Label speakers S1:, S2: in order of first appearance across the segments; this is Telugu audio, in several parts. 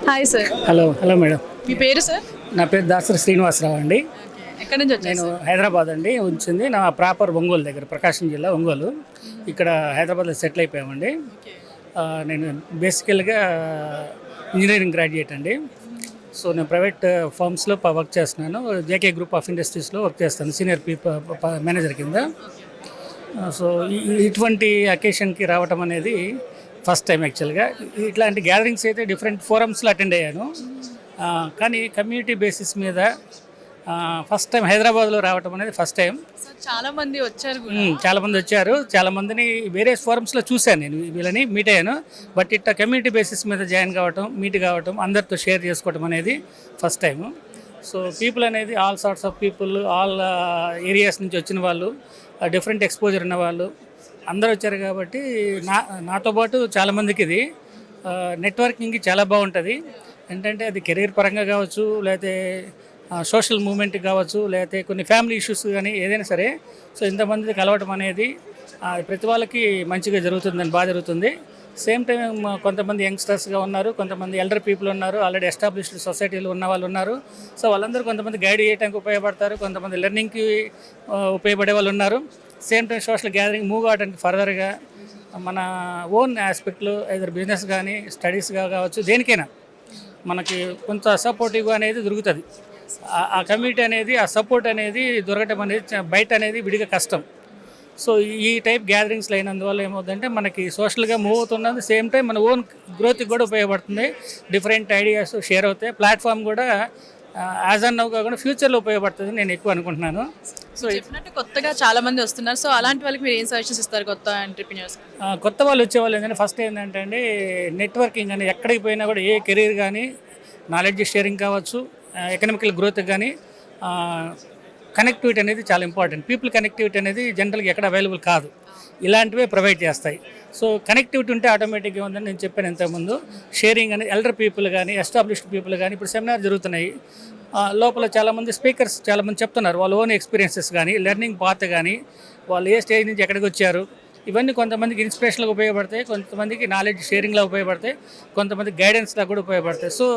S1: Hi sir.
S2: Hello madam.
S1: మీ పేరు సార్?
S2: నా పేరు దాసరి శ్రీనివాసరావు అండి.
S1: ఎక్కడి నుంచి వచ్చారు
S2: నేను
S1: సార్?
S2: హైదరాబాద్ అండి వచ్చింది. నా ప్రాపర్ ఒంగోలు దగ్గర, ప్రకాశం జిల్లా ఒంగోలు. ఇక్కడ హైదరాబాద్లో సెటిల్ అయిపోయామండి. నేను బేసికల్గా ఇంజనీరింగ్ గ్రాడ్యుయేట్ అండి. సో నేను ప్రైవేట్ ఫర్మ్స్లో వర్క్ చేస్తున్నాను. జేకే గ్రూప్ ఆఫ్ ఇండస్ట్రీస్లో వర్క్ చేస్తాను సీనియర్ మేనేజర్ కింద. సో ఇటువంటి అకేషన్కి రావటం అనేది ఫస్ట్ టైం యాక్చువల్గా. ఇట్లాంటి గ్యాదరింగ్స్ అయితే డిఫరెంట్ ఫోరమ్స్లో అటెండ్ అయ్యాను. కానీ కమ్యూనిటీ బేసిస్ మీద ఫస్ట్ టైం హైదరాబాద్లో రావటం అనేది ఫస్ట్ టైం.
S1: చాలామంది వచ్చారు,
S2: చాలామంది వచ్చారు. చాలామందిని వేరే ఫోరమ్స్లో చూశాను, నేను వీళ్ళని మీట్ అయ్యాను. బట్ ఇట్లా కమ్యూనిటీ బేసిస్ మీద జాయిన్ కావటం, మీట్ కావటం, అందరితో షేర్ చేసుకోవటం అనేది ఫస్ట్ టైము. సో పీపుల్ అనేది all sorts of people, all areas నుంచి వచ్చిన వాళ్ళు, డిఫరెంట్ ఎక్స్పోజర్ ఉన్న వాళ్ళు అందరూ వచ్చారు. కాబట్టి నాతో పాటు చాలామందికి ఇది నెట్వర్కింగ్కి చాలా బాగుంటుంది. ఏంటంటే అది కెరీర్ పరంగా కావచ్చు, లేకపోతే సోషల్ మూమెంట్ కావచ్చు, లేకపోతే కొన్ని ఫ్యామిలీ ఇష్యూస్ కానీ ఏదైనా సరే. సో ఇంతమంది కలవటం అనేది ప్రతి వాళ్ళకి మంచిగా జరుగుతుందని, బాగా జరుగుతుంది. సేమ్ టైం కొంతమంది యంగ్స్టర్స్గా ఉన్నారు, కొంతమంది ఎల్డర్ పీపుల్ ఉన్నారు, ఆల్రెడీ ఎస్టాబ్లిష్డ్ సొసైటీలో ఉన్న వాళ్ళు ఉన్నారు. సో వాళ్ళందరూ కొంతమంది గైడ్ చేయడానికి ఉపయోగపడతారు, కొంతమంది లెర్నింగ్కి ఉపయోగపడే వాళ్ళు ఉన్నారు. Same time social gathering move అవడానికి ఫర్దర్గా మన ఓన్ ఆస్పెక్ట్లో ఏదైనా బిజినెస్ కానీ స్టడీస్గా కావచ్చు, దేనికైనా మనకి కొంత సపోర్టివ్గా అనేది దొరుకుతుంది. ఆ కమ్యూనిటీ అనేది, ఆ సపోర్ట్ అనేది దొరకటం అనేది బయట అనేది విడిగా కష్టం. సో ఈ టైప్ గ్యాదరింగ్స్లో అయినందువల్ల ఏమవుతుందంటే మనకి సోషల్గా మూవ్ అవుతున్నది, సేమ్ టైం మన ఓన్ గ్రోత్కి కూడా ఉపయోగపడుతుంది. డిఫరెంట్ ఐడియాస్ షేర్ అవుతాయి. ప్లాట్ఫామ్ కూడా యాజ్ అన్ నవ్ కాకుండా ఫ్యూచర్లో ఉపయోగపడుతుంది నేను ఎక్కువ అనుకుంటున్నాను.
S1: సో చెప్పినట్టు కొత్తగా చాలా మంది వస్తున్నారు. సో అలాంటి వాళ్ళకి మీరు ఏం సజెషన్స్ ఇస్తారు కొత్త ఎంటర్‌ప్రెన్యూర్స్?
S2: కొత్త వాళ్ళు వచ్చేవాళ్ళు ఏంటంటే ఫస్ట్ ఏంటంటే అండి, నెట్వర్కింగ్ అని ఎక్కడికి పోయినా కూడా ఏ కెరీర్ కానీ, నాలెడ్జ్ షేరింగ్ కావచ్చు, ఎకనామికల్ గ్రోత్ కానీ, కనెక్టివిటీ అనేది చాలా ఇంపార్టెంట్. పీపుల్ కనెక్టివిటీ అనేది జనరల్గా ఎక్కడ అవైలబుల్ కాదు, ఇలాంటివే ప్రొవైడ్ చేస్తాయి. సో కనెక్టివిటీ ఉంటే ఆటోమేటిక్గా ఉందని నేను చెప్పాను ఇంతకుముందు. షేరింగ్ అనేది ఎల్డర్ పీపుల్ కానీ, ఎస్టాబ్లిష్డ్ పీపుల్ కానీ, ఇప్పుడు సెమినార్ జరుగుతున్నాయి, లోపల చాలామంది స్పీకర్స్ చాలామంది చెప్తున్నారు వాళ్ళ ఓన్ ఎక్స్పీరియన్సెస్ కానీ, లెర్నింగ్ పాత్ కానీ, వాళ్ళు ఏ స్టేజ్ నుంచి ఎక్కడికి వచ్చారు, ఇవన్నీ కొంతమందికి ఇన్స్పిరేషన్గా ఉపయోగపడతాయి, కొంతమందికి నాలెడ్జ్ షేరింగ్లో ఉపయోగపడతాయి, కొంతమంది గైడెన్స్లో కూడా ఉపయోగపడతాయి. సో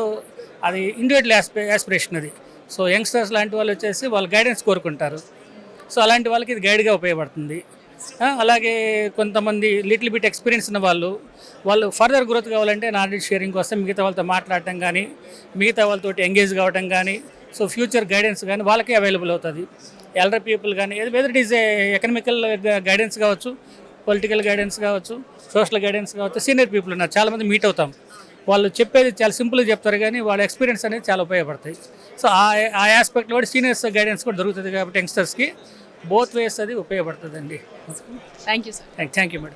S2: అది ఇండివిజువల్ యాస్పిరేషన్ అది. సో యంగ్స్టర్స్ లాంటి వాళ్ళు వచ్చేసి వాళ్ళు గైడెన్స్ కోరుకుంటారు. సో అలాంటి వాళ్ళకి ఇది గైడ్గా ఉపయోగపడుతుంది. అలాగే కొంతమంది లిటిల్ బిట్ ఎక్స్పీరియన్స్ ఉన్న వాళ్ళు ఫర్దర్ గ్రోత్ కావాలంటే నాలెడ్జ్ షేరింగ్ కోసం మిగతా వాళ్ళతో మాట్లాడటం కానీ, మిగతా వాళ్ళతో ఎంగేజ్ కావటం కానీ, సో ఫ్యూచర్ గైడెన్స్ కానీ వాళ్ళకే అవైలబుల్ అవుతుంది. ఎల్డర్ పీపుల్ కానీ, whether it is economical guidance కావచ్చు, పొలిటికల్ గైడెన్స్ కావచ్చు, సోషల్ గైడెన్స్ కావచ్చు. సీనియర్ పీపుల్ ఉన్నారు, చాలామంది మీట్ అవుతాం. వాళ్ళు చెప్పేది చాలా సింపుల్గా చెప్తారు కానీ వాళ్ళ ఎక్స్పీరియన్స్ అనేది చాలా ఉపయోగపడతాయి. సో ఆ ఆస్పెక్ట్లో కూడా సీనియర్స్ గైడెన్స్ కూడా దొరుకుతుంది. కాబట్టి యంగ్స్టర్స్కి బోత్ వేస్ అది ఉపయోగపడుతుందండి.
S1: Thank you sir.
S2: Thank you madam.